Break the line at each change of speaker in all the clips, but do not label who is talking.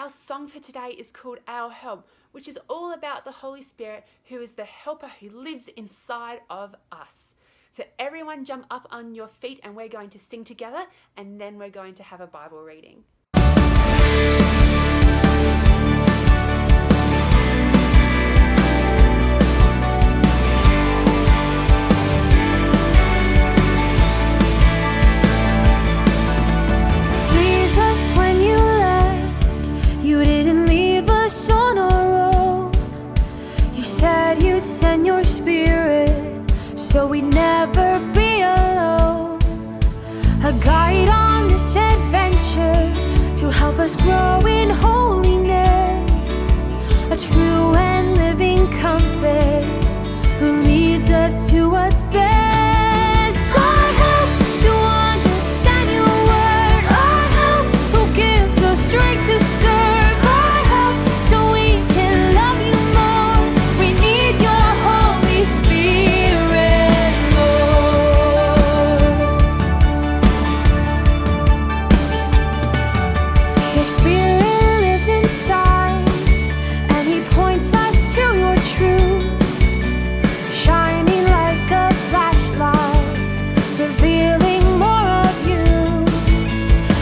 our song for today is called Our Help, which is all about the Holy Spirit, who is the helper who lives inside of us. So everyone jump up on your feet and we're going to sing together, and then we're going to have a Bible reading.
Send your spirit so we'd never be alone. A guide on this adventure to help us grow in holiness. A true and living compass who leads us to what's best. Our help to understand your word. Our help who gives us strength to serve. Our help so we can love you more. We need your Holy Spirit, Lord. Your Spirit lives inside, and He points us to your truth, shining like a flashlight, revealing more of you.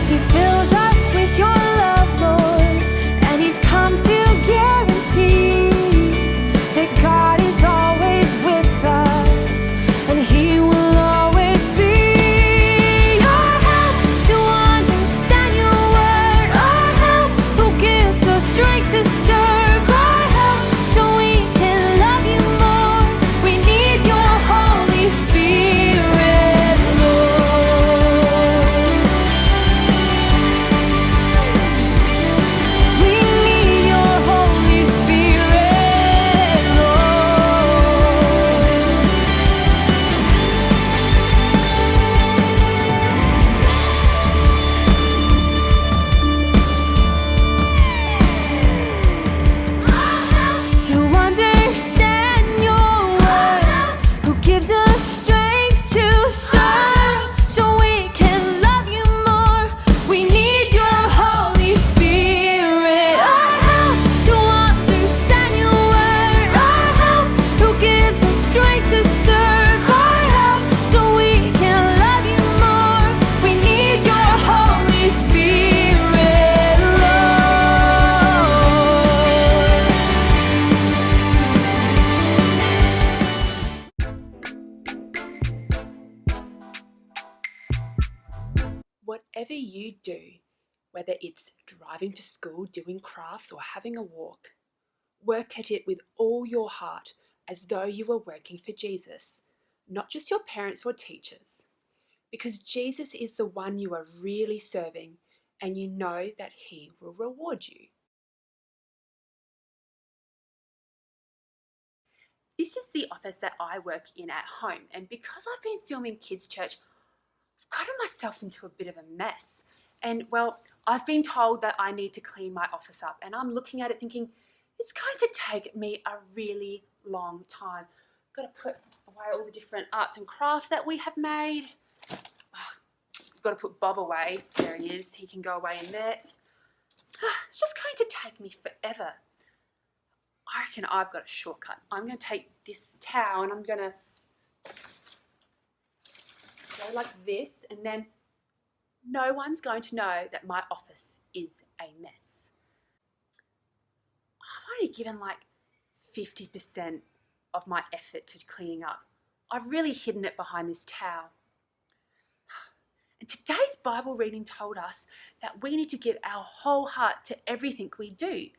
He fills us with your love, Lord, and He's come to guarantee that God is always with us, and He will always be. Our help to understand your word. Our help who gives us strength to serve. Our help so we can love you more. We need your Holy Spirit, Lord. We need your Holy Spirit, Lord. To understand your word, who gives us strength to serve, so we can love you more. We need your Holy Spirit. Our help to understand your word. Our help who gives us strength to serve. Our help so we can love you more. We need your Holy Spirit, Lord.
Whatever you do, whether it's driving to school, doing crafts, or having a walk, work at it with all your heart as though you were working for Jesus, not just your parents or teachers, because Jesus is the one you are really serving, and you know that He will reward you. This is the office that I work in at home, and because I've been filming Kids Church, I've gotten myself into a bit of a mess. And well, I've been told that I need to clean my office up, and I'm looking at it thinking, it's going to take me a really long time. Got to put away all the different arts and crafts that we have made. Got to put Bob away. There he is. He can go away in there. It's just going to take me forever. I reckon I've got a shortcut. I'm going to take this towel and I'm going to go like this, and then no one's going to know that my office is a mess. I've only given like 50% of my effort to cleaning up. I've really hidden it behind this towel. And today's Bible reading told us that we need to give our whole heart to everything we do,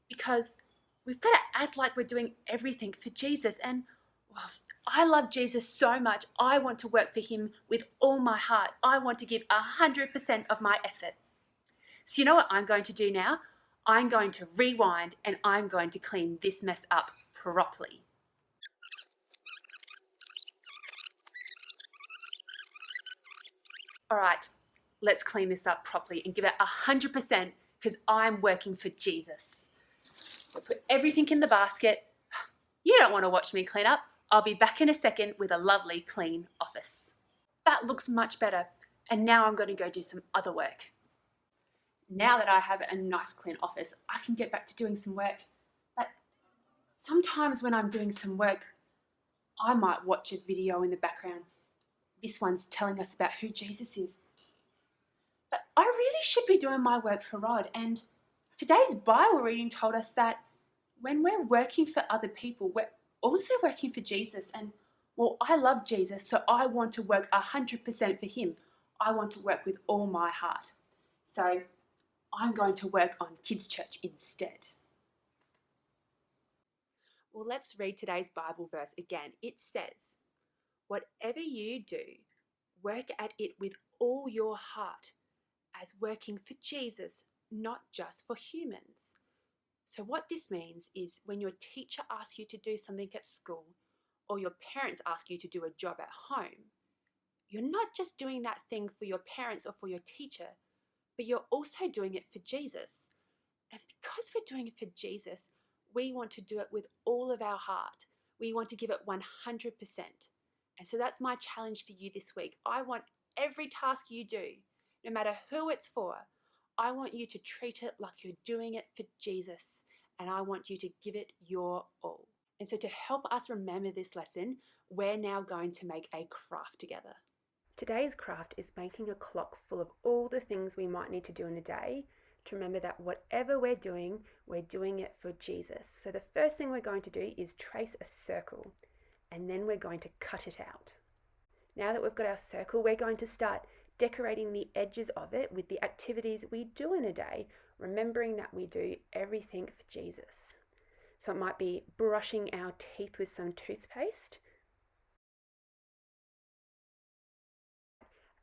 because we've got to act like we're doing everything for Jesus. And well, I love Jesus so much. I want to work for Him with all my heart. I want to give 100% of my effort. So you know what I'm going to do now? I'm going to rewind and I'm going to clean this mess up properly. All right, let's clean this up properly and give it 100% because I'm working for Jesus. We'll put everything in the basket. You don't want to watch me clean up. I'll be back in a second with a lovely clean office. That looks much better. And now I'm going to go do some other work. Now that I have a nice clean office, I can get back to doing some work. But sometimes when I'm doing some work, I might watch a video in the background. This one's telling us about who Jesus is. But I really should be doing my work for Rod. And today's Bible reading told us that when we're working for other people, we're also working for Jesus. And well, I love Jesus, so I want to work 100% for him. I want to work with all my heart. So I'm going to work on Kids Church instead. Well, let's read today's Bible verse again. It says, "Whatever you do, work at it with all your heart, as working for Jesus, not just for humans." So what this means is when your teacher asks you to do something at school, or your parents ask you to do a job at home, you're not just doing that thing for your parents or for your teacher, but you're also doing it for Jesus. And because we're doing it for Jesus, we want to do it with all of our heart. We want to give it 100%. And so that's my challenge for you this week. I want every task you do, no matter who it's for, I want you to treat it like you're doing it for Jesus. And I want you to give it your all. And so to help us remember this lesson, we're now going to make a craft together. Today's craft is making a clock full of all the things we might need to do in a day to remember that whatever we're doing it for Jesus. So the first thing we're going to do is trace a circle, and then we're going to cut it out. Now that we've got our circle, we're going to start decorating the edges of it with the activities we do in a day, remembering that we do everything for Jesus. So it might be brushing our teeth with some toothpaste,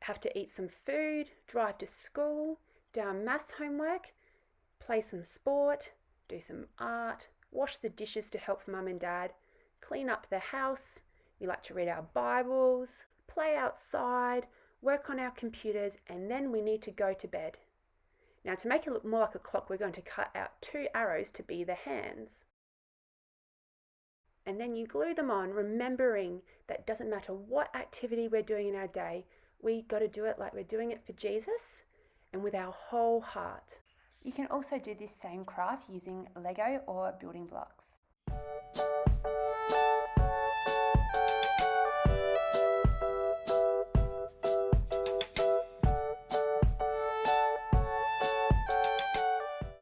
have to eat some food, drive to school, do our maths homework, play some sport, do some art, wash the dishes to help mum and dad, clean up the house, we like to read our Bibles, play outside, work on our computers, and then we need to go to bed. Now to make it look more like a clock, we're going to cut out 2 arrows to be the hands. And then you glue them on, remembering that it doesn't matter what activity we're doing in our day, we got to do it like we're doing it for Jesus and with our whole heart. You can also do this same craft using Lego or building blocks.